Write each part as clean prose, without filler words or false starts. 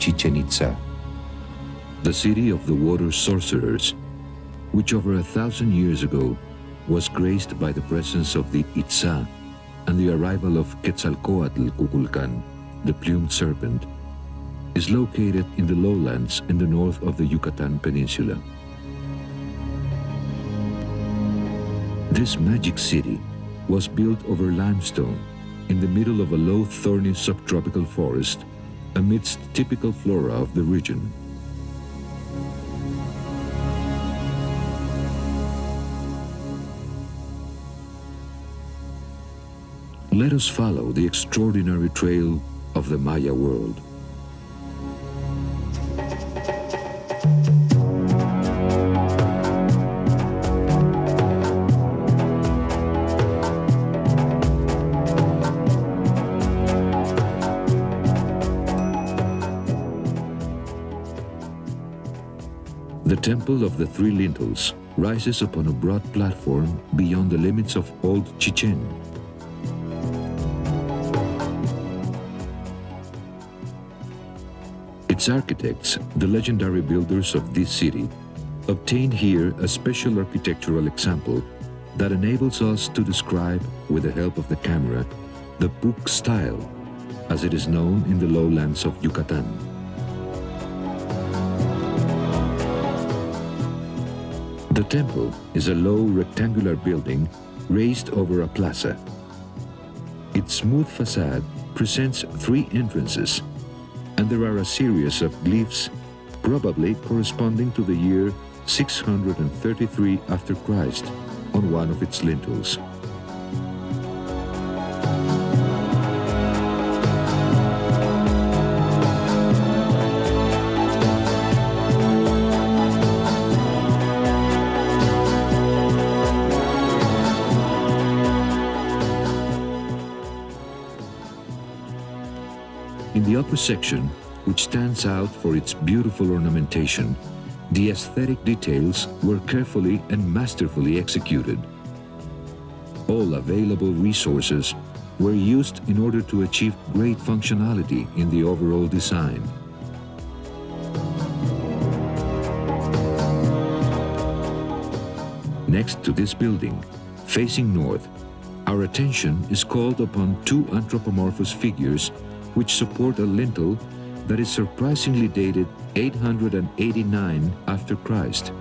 Chichén Itzá, the city of the water sorcerers, which over 1,000 years ago was graced by the presence of the Itzá and the arrival of Quetzalcoatl Kukulkan, the plumed serpent, is located in the lowlands in the north of the Yucatán Peninsula. This magic city was built over limestone in the middle of a low, thorny subtropical forest amidst typical flora of the region. Let us follow the extraordinary trail of the Maya world. The Temple of the Three Lintels rises upon a broad platform beyond the limits of Old Chichén. Its architects, the legendary builders of this city, obtained here a special architectural example that enables us to describe, with the help of the camera, the Puc style, as it is known in the lowlands of Yucatán. The temple is a low rectangular building raised over a plaza. Its smooth facade presents 3 entrances, and there are a series of glyphs, probably corresponding to the year 633 after Christ, on one of its lintels. In the upper section, which stands out for its beautiful ornamentation, the aesthetic details were carefully and masterfully executed. All available resources were used in order to achieve great functionality in the overall design. Next to this building, facing north, our attention is called upon 2 anthropomorphous figures which support a lintel that is surprisingly dated 889 after Christ.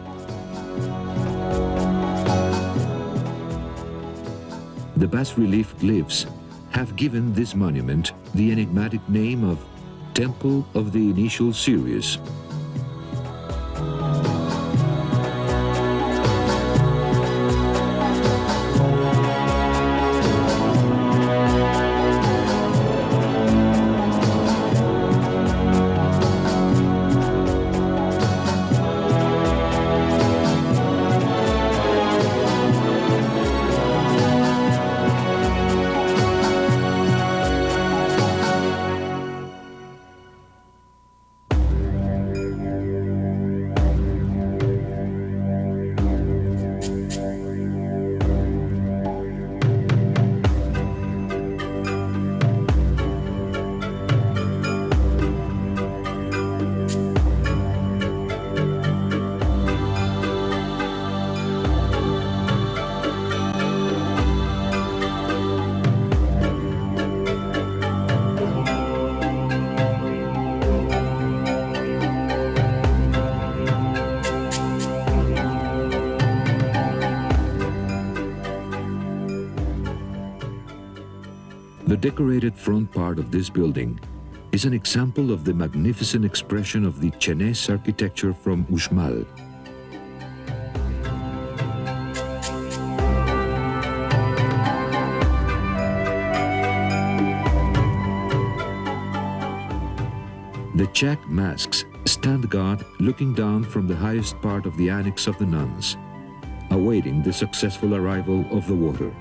The bas-relief glyphs have given this monument the enigmatic name of Temple of the Initial Series. The decorated front part of this building is an example of the magnificent expression of the Chinese architecture from Uxmal. The Chak masks stand guard looking down from the highest part of the annex of the nuns, awaiting the successful arrival of the water.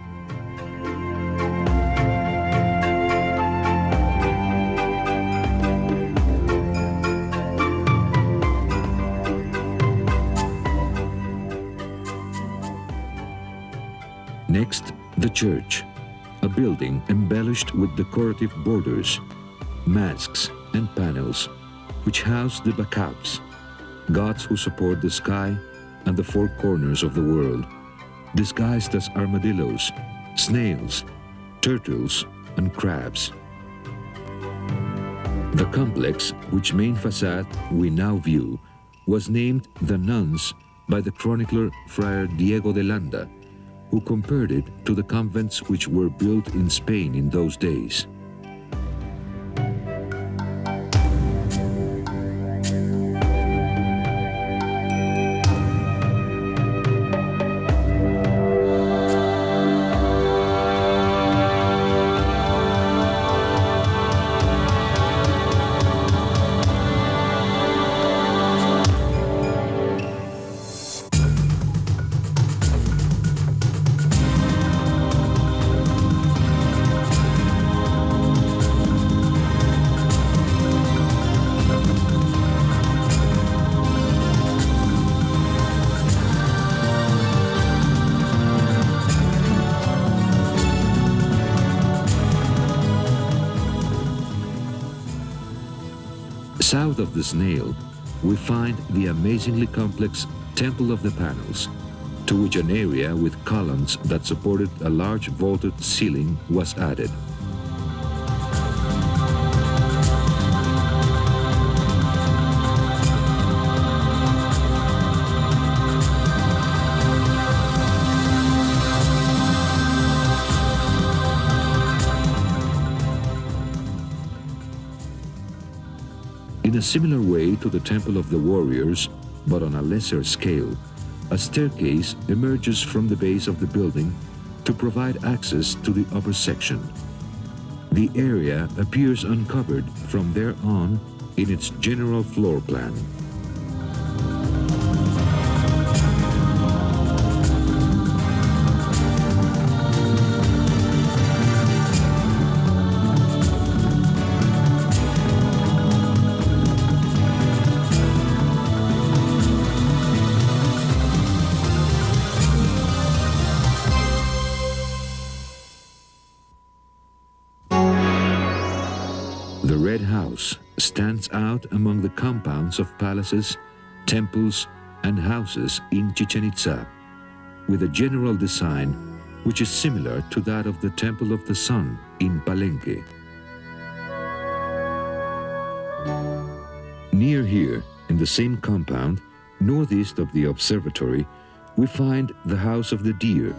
Next, the church, a building embellished with decorative borders, masks, and panels, which house the Bakabs, gods who support the sky and the four corners of the world, disguised as armadillos, snails, turtles, and crabs. The complex, which main facade we now view, was named the Nuns by the chronicler Friar Diego de Landa, who compared it to the convents which were built in Spain in those days. South of the snail, we find the amazingly complex Temple of the Panels, to which an area with columns that supported a large vaulted ceiling was added. In a similar way to the Temple of the Warriors, but on a lesser scale, a staircase emerges from the base of the building to provide access to the upper section. The area appears uncovered from there on in its general floor plan. The Red House stands out among the compounds of palaces, temples, and houses in Chichén Itzá, with a general design which is similar to that of the Temple of the Sun in Palenque. Near here, in the same compound, northeast of the observatory, we find the House of the Deer,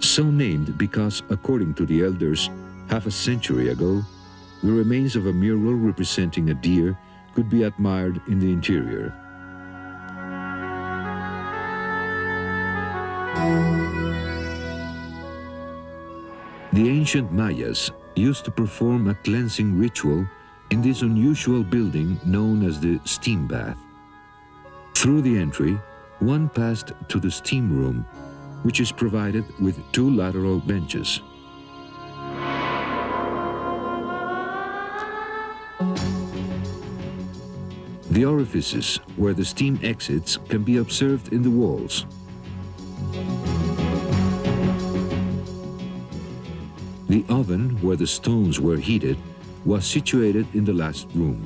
so named because, according to the elders, half a century ago, the remains of a mural representing a deer could be admired in the interior. The ancient Mayas used to perform a cleansing ritual in this unusual building known as the steam bath. Through the entry, one passed to the steam room, which is provided with two lateral benches. The orifices where the steam exits can be observed in the walls. The oven where the stones were heated was situated in the last room.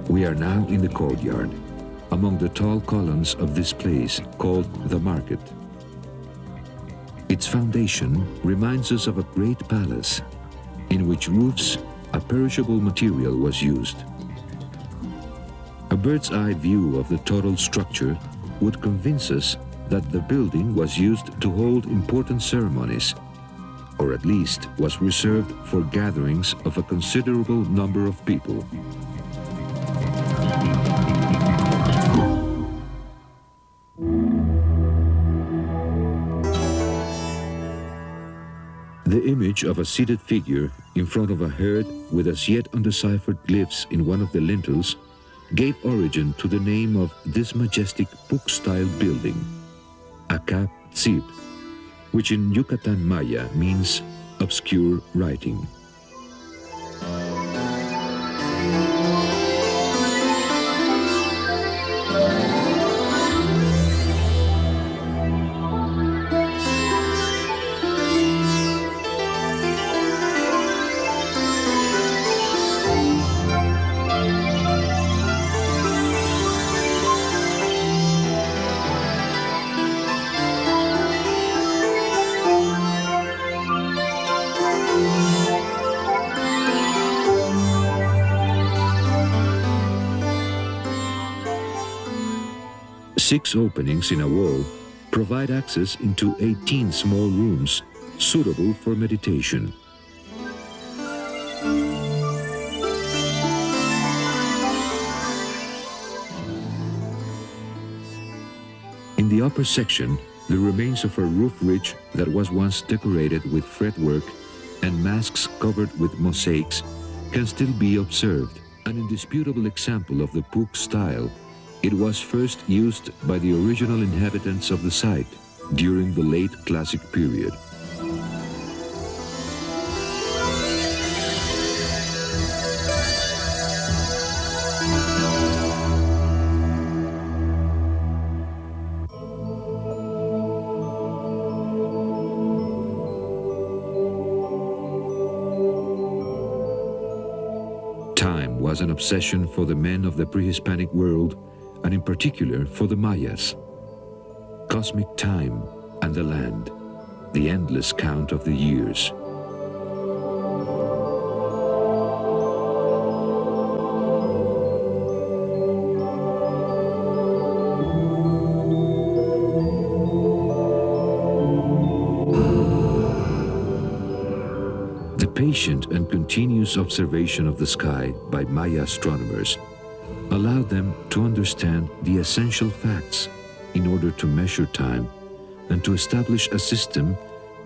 We are now in the courtyard, a among the tall columns of this place called the market. Its foundation reminds us of a great palace in which roofs, a perishable material, was used. A bird's-eye view of the total structure would convince us that the building was used to hold important ceremonies, or at least was reserved for gatherings of a considerable number of people. The image of a seated figure in front of a herd with as yet undeciphered glyphs in one of the lintels gave origin to the name of this majestic book-style building, Acá Tzib, which in Yucatán Maya means obscure writing. Six openings in a wall provide access into 18 small rooms suitable for meditation. In the upper section, the remains of a roof ridge that was once decorated with fretwork and masks covered with mosaics can still be observed, an indisputable example of the Puk style. It was first used by the original inhabitants of the site during the late Classic period. Time was an obsession for the men of the pre-Hispanic world, and in particular for the Mayas. Cosmic time and the land, the endless count of the years. The patient and continuous observation of the sky by Maya astronomers allowed them to understand the essential facts in order to measure time and to establish a system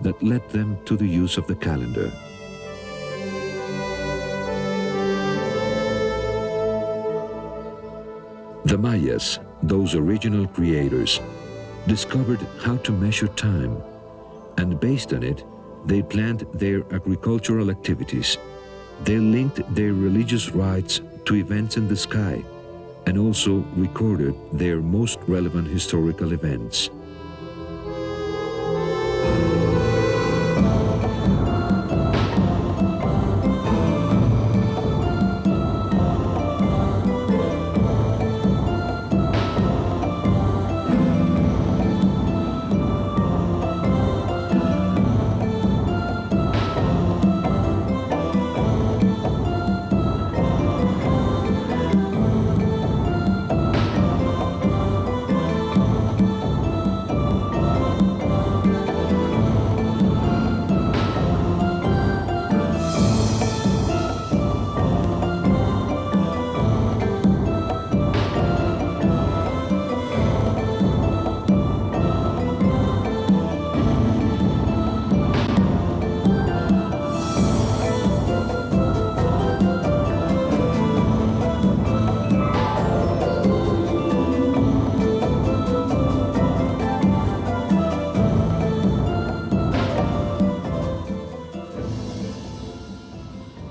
that led them to the use of the calendar. The Mayas, those original creators, discovered how to measure time, and based on it, they planned their agricultural activities. They linked their religious rites to events in the sky, and also recorded their most relevant historical events.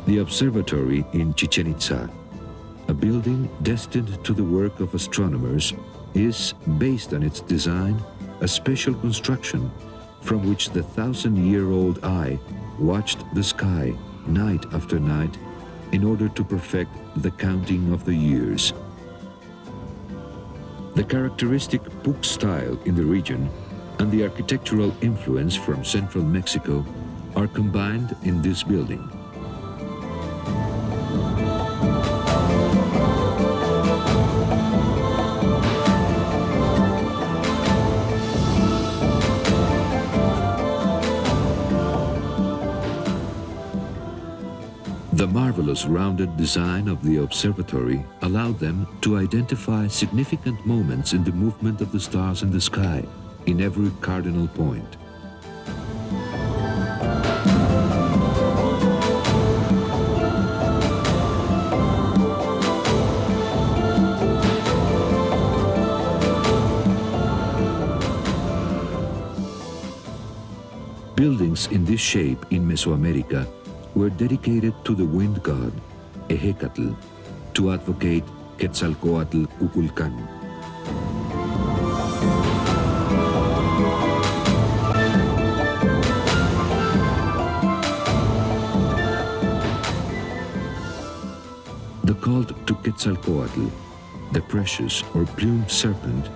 The observatory in Chichén Itzá, a building destined to the work of astronomers, is, based on its design, a special construction from which the 1,000-year-old eye watched the sky night after night in order to perfect the counting of the years. The characteristic Puc style in the region and the architectural influence from central Mexico are combined in this building. The marvelous rounded design of the observatory allowed them to identify significant moments in the movement of the stars in the sky, in every cardinal point. Buildings in this shape in Mesoamerica were dedicated to the wind god, Ehecatl, to advocate Quetzalcoatl Cuculcán. The cult to Quetzalcoatl, the precious or plumed serpent,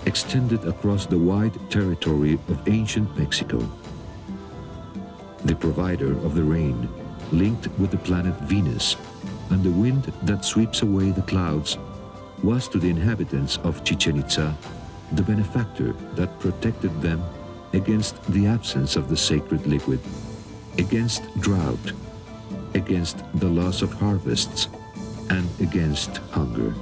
extended across the wide territory of ancient Mexico. The provider of the rain, linked with the planet Venus, and the wind that sweeps away the clouds, was to the inhabitants of Chichén Itzá the benefactor that protected them against the absence of the sacred liquid, against drought, against the loss of harvests, and against hunger.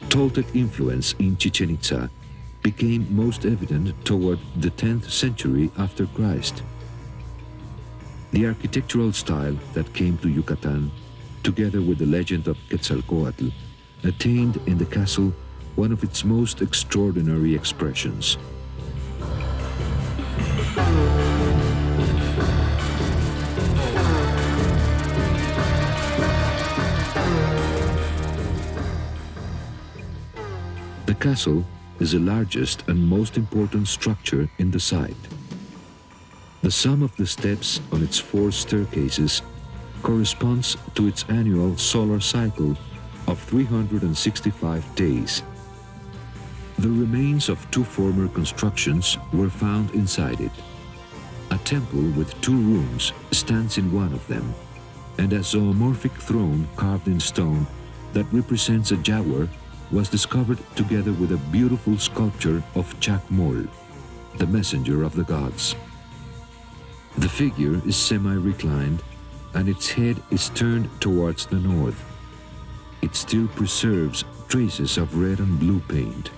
Toltec influence in Chichén Itzá became most evident toward the 10th century after Christ. The architectural style that came to Yucatán, together with the legend of Quetzalcoatl, attained in the castle one of its most extraordinary expressions. The castle is the largest and most important structure in the site. The sum of the steps on its 4 staircases corresponds to its annual solar cycle of 365 days. The remains of 2 former constructions were found inside it. A temple with 2 rooms stands in one of them, and a zoomorphic throne carved in stone that represents a jaguar was discovered together with a beautiful sculpture of Chacmol, the messenger of the gods. The figure is semi-reclined and its head is turned towards the north. It still preserves traces of red and blue paint.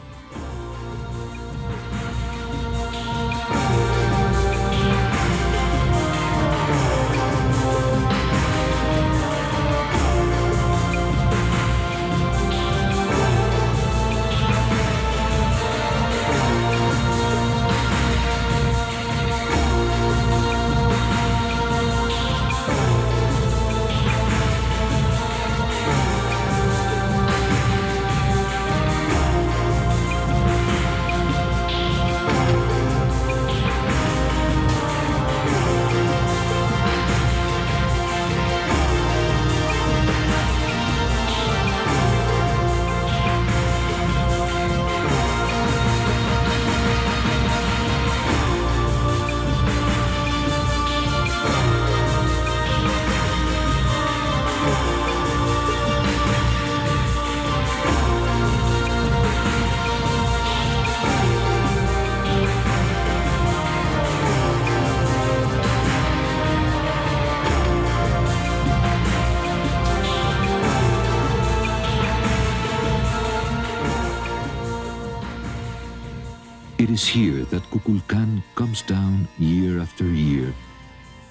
It is here that Kukulkan comes down year after year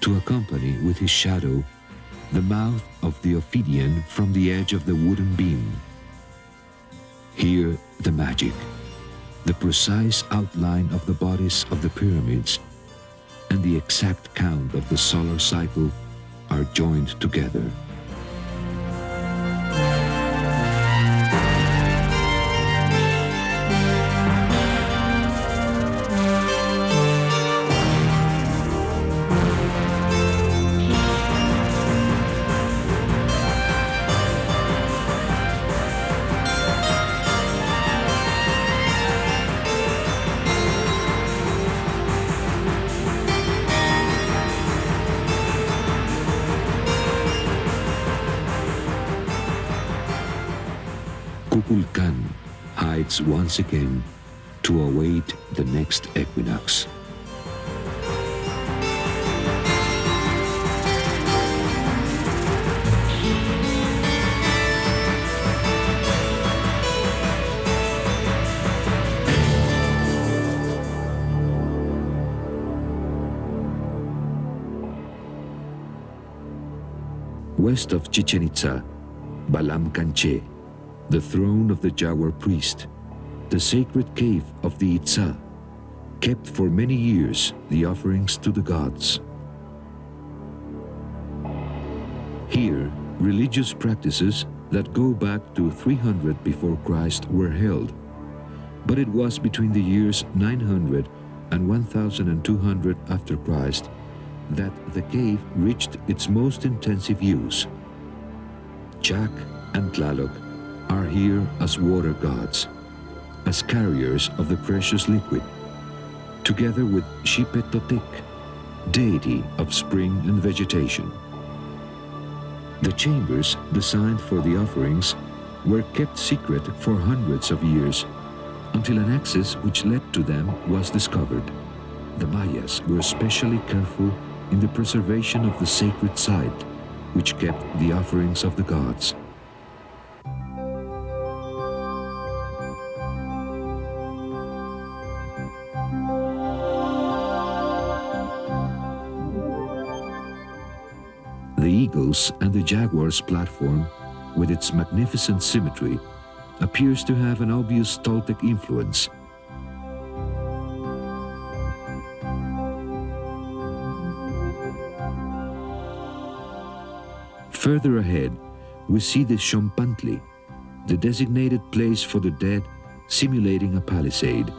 to accompany with his shadow the mouth of the Ophidian from the edge of the wooden beam. Here the magic, the precise outline of the bodies of the pyramids, and the exact count of the solar cycle are joined together. Kukulkan hides once again to await the next equinox. West of Chichén Itzá, Balam Kanché, the throne of the Jaguar priest, the sacred cave of the Itzá, kept for many years the offerings to the gods. Here, religious practices that go back to 300 before Christ were held, but it was between the years 900 and 1200 after Christ that the cave reached its most intensive use. Chak and Tlaloc are here as water gods, as carriers of the precious liquid, together with Xipetotic, deity of spring and vegetation. The chambers designed for the offerings were kept secret for hundreds of years, until an access which led to them was discovered. The Mayas were especially careful in the preservation of the sacred site, which kept the offerings of the gods. The eagles and the jaguar's platform, with its magnificent symmetry, appears to have an obvious Toltec influence. Further ahead, we see the Xompantli, the designated place for the dead, simulating a palisade.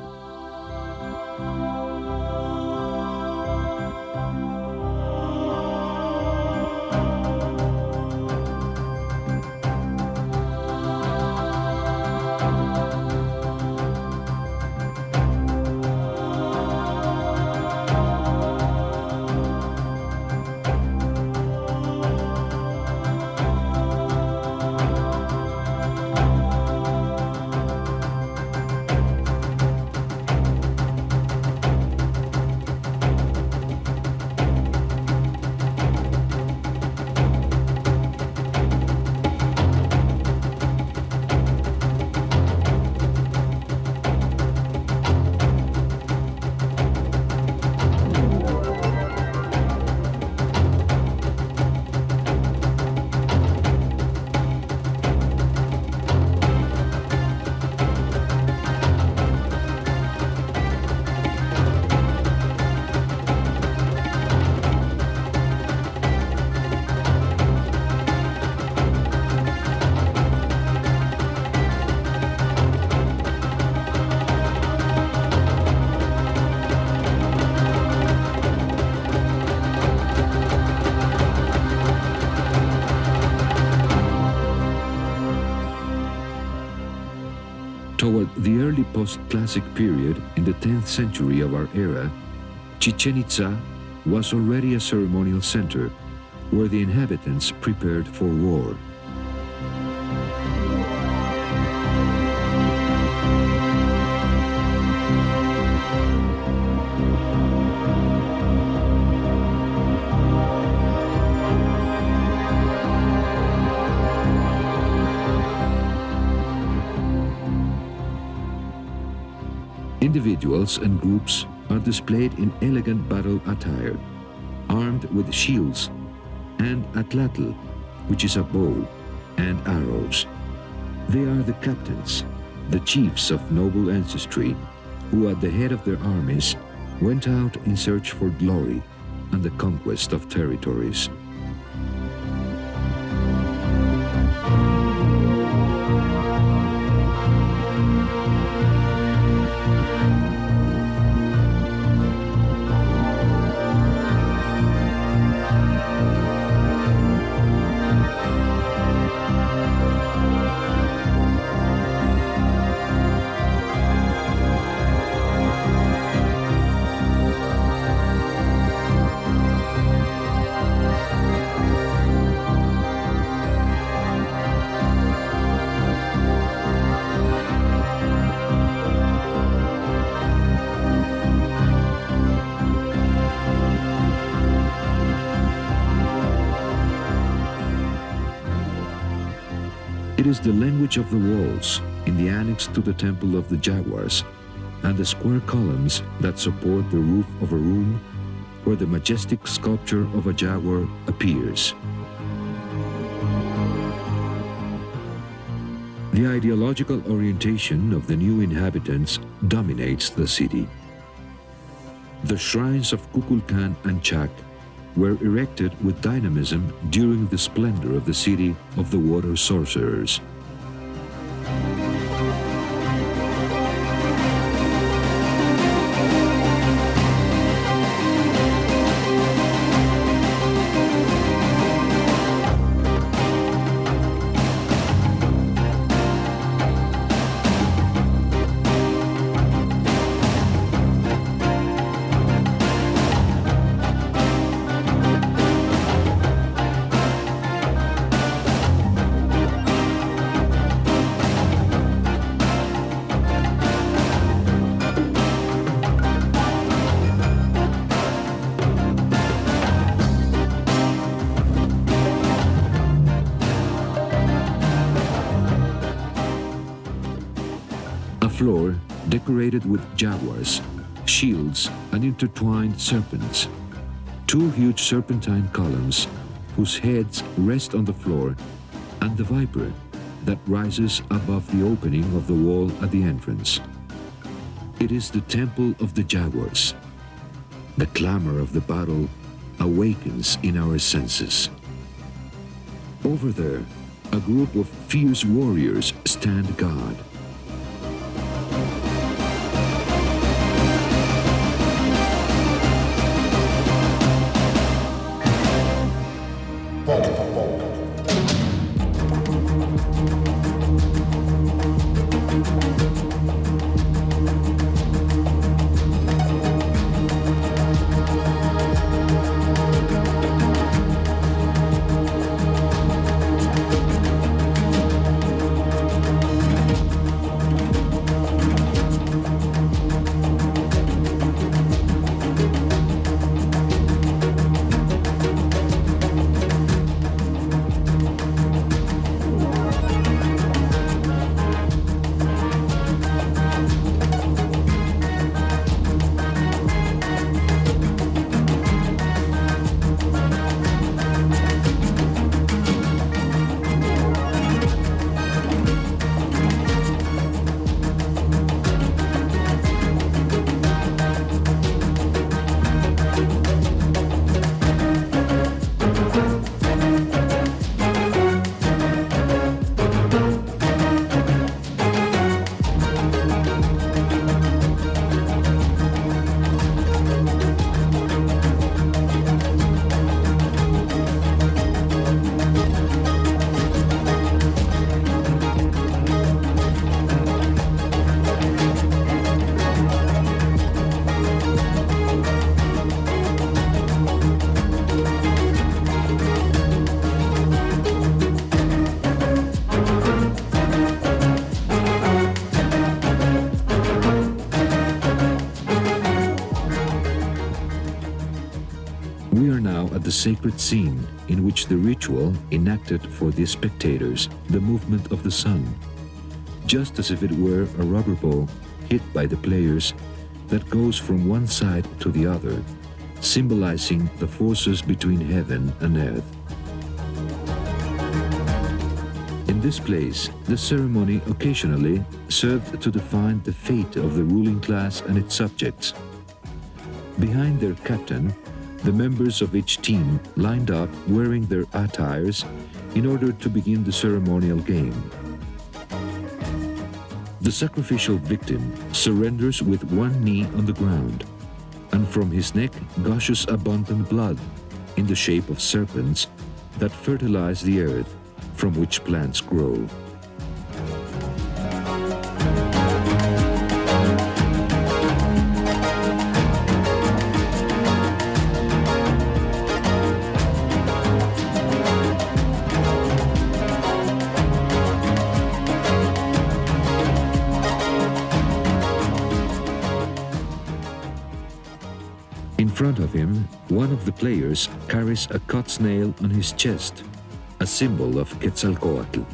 Toward the early post-classic period in the 10th century of our era, Chichén Itzá was already a ceremonial center where the inhabitants prepared for war. Individuals and groups are displayed in elegant battle attire, armed with shields, and atlatl, which is a bow, and arrows. They are the captains, the chiefs of noble ancestry, who at the head of their armies went out in search for glory and the conquest of territories. It is the language of the walls in the annex to the Temple of the Jaguars and the square columns that support the roof of a room where the majestic sculpture of a jaguar appears. The ideological orientation of the new inhabitants dominates the city. The shrines of Kukulkan and Chak were erected with dynamism during the splendor of the city of the water sorcerers. Floor decorated with jaguars, shields, and intertwined serpents. Two huge serpentine columns whose heads rest on the floor, and the viper that rises above the opening of the wall at the entrance. It is the Temple of the Jaguars. The clamor of the battle awakens in our senses. Over there, a group of fierce warriors stand guard. The sacred scene in which the ritual enacted for the spectators the movement of the sun. Just as if it were a rubber ball, hit by the players that goes from one side to the other, symbolizing the forces between heaven and earth. In this place, the ceremony occasionally served to define the fate of the ruling class and its subjects. Behind their captain, the members of each team lined up wearing their attires in order to begin the ceremonial game. The sacrificial victim surrenders with one knee on the ground, and from his neck gushes abundant blood in the shape of serpents that fertilize the earth from which plants grow. In front of him, one of the players carries a cut snail on his chest, a symbol of Quetzalcoatl.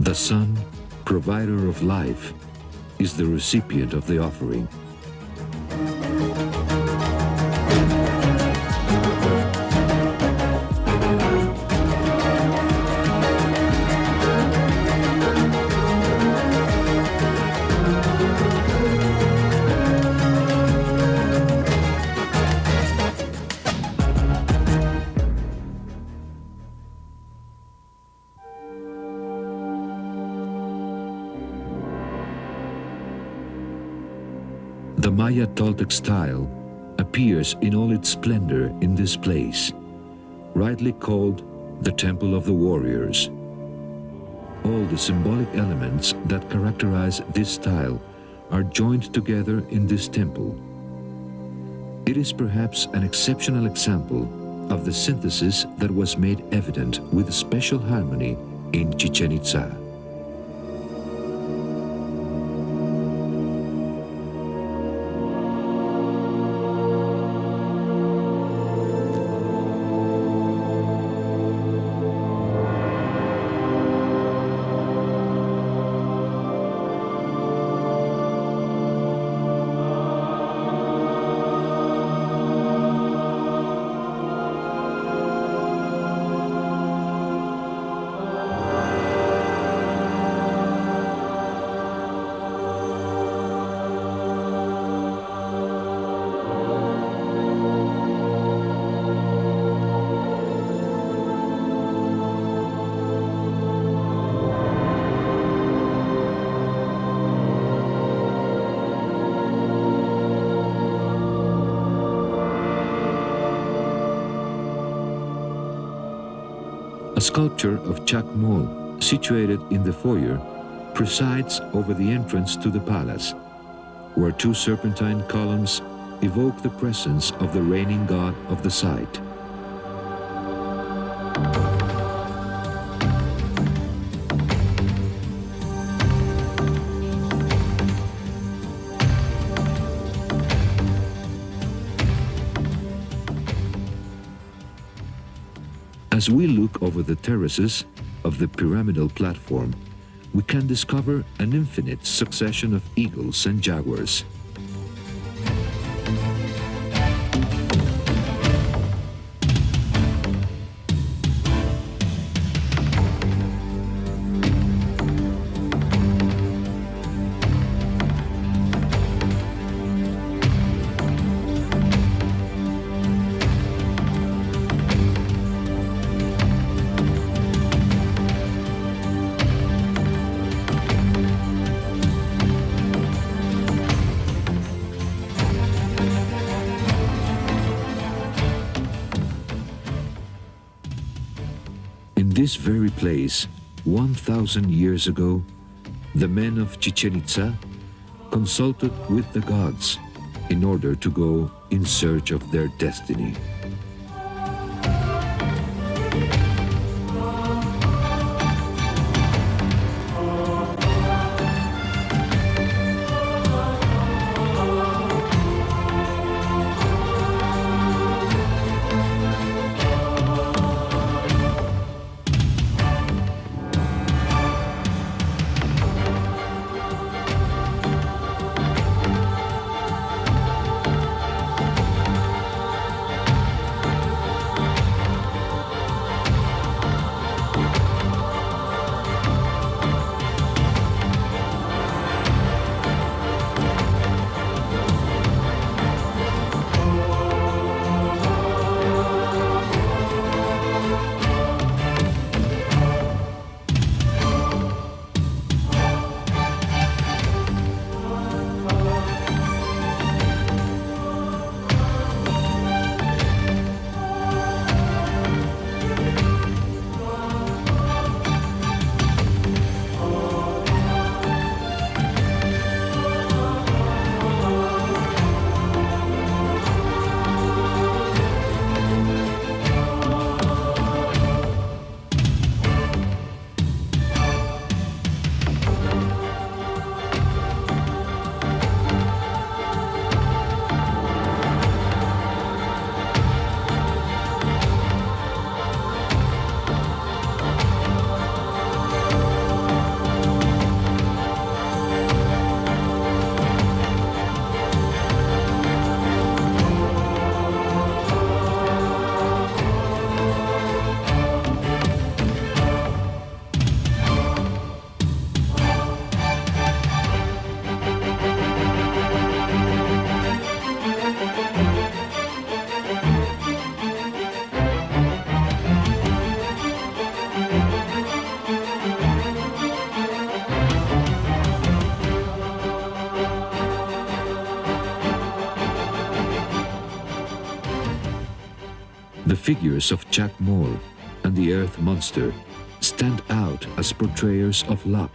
The sun, provider of life, is the recipient of the offering. The Maya Toltec style appears in all its splendor in this place, rightly called the Temple of the Warriors. All the symbolic elements that characterize this style are joined together in this temple. It is perhaps an exceptional example of the synthesis that was made evident with special harmony in Chichén Itzá. A sculpture of Chacmol, situated in the foyer, presides over the entrance to the palace, where two serpentine columns evoke the presence of the reigning god of the site. As we look over the terraces of the pyramidal platform, we can discover an infinite succession of eagles and jaguars. In this very place, 1,000 years ago, The men of Chichén Itzá consulted with the gods in order to go in search of their destiny. The figures of Chak Mol and the Earth Monster stand out as portrayers of luck.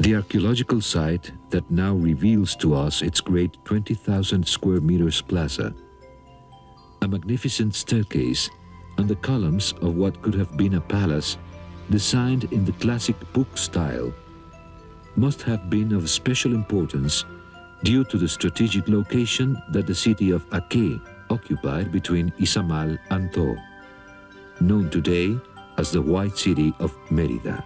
The archaeological site that now reveals to us its great 20,000 square meters plaza, a magnificent staircase, and the columns of what could have been a palace designed in the classic book style, must have been of special importance due to the strategic location that the city of Ake occupied between Izamal and To, known today as the White City of Mérida.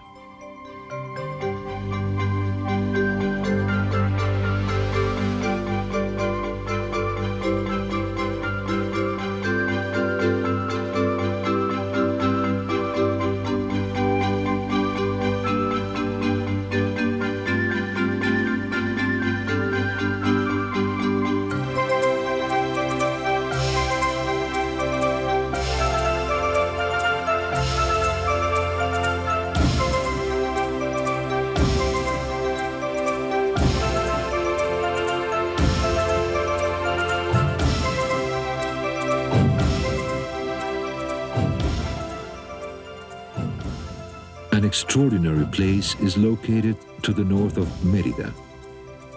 An extraordinary place is located to the north of Mérida,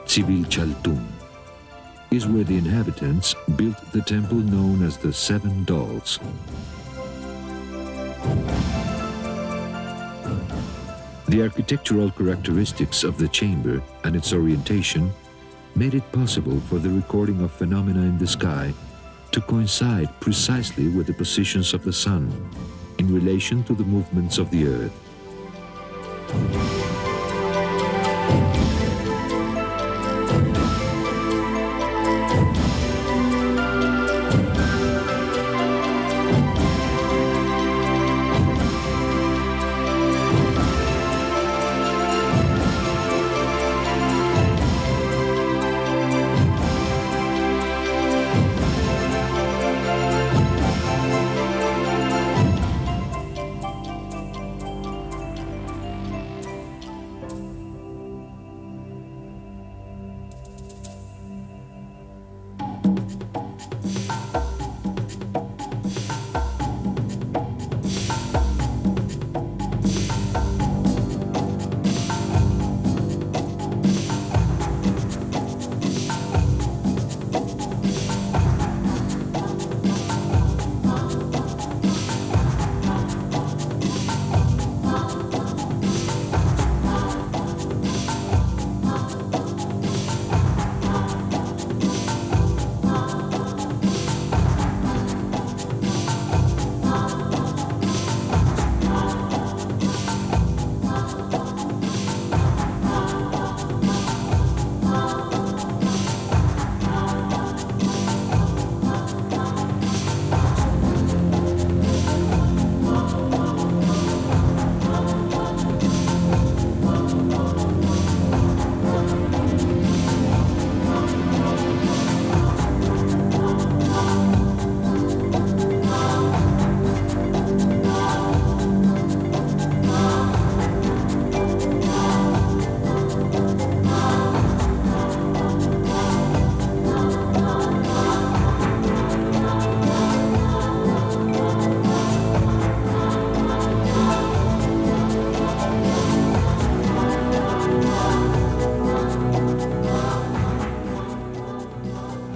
Chaltún. is where the inhabitants built the temple known as the Seven Dolls. The architectural characteristics of the chamber and its orientation made it possible for the recording of phenomena in the sky to coincide precisely with the positions of the sun in relation to the movements of the earth.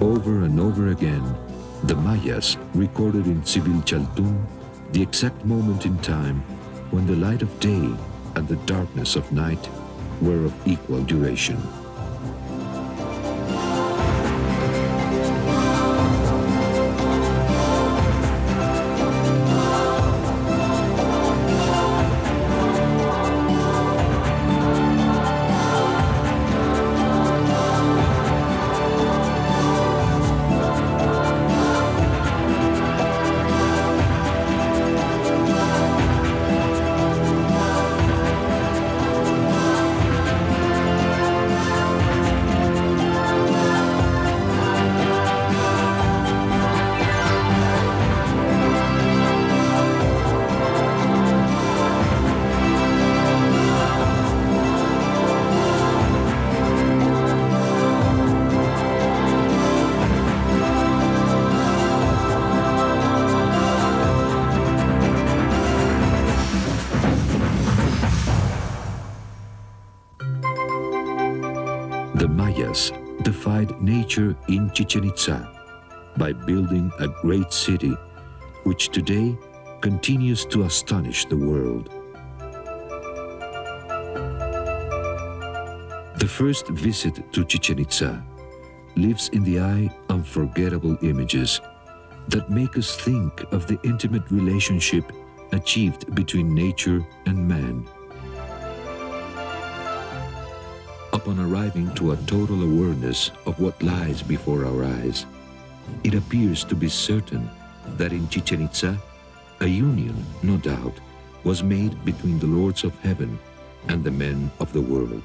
Over and over again, the Mayas recorded in Civilchaltún the exact moment in time when the light of day and the darkness of night were of equal duration. The Mayas defied nature in Chichén Itzá by building a great city which today continues to astonish the world. The first visit to Chichén Itzá leaves in the eye unforgettable images that make us think of the intimate relationship achieved between nature and man. Upon arriving to a total awareness of what lies before our eyes, it appears to be certain that in Chichén Itzá, a union, no doubt, was made between the lords of heaven and the men of the world.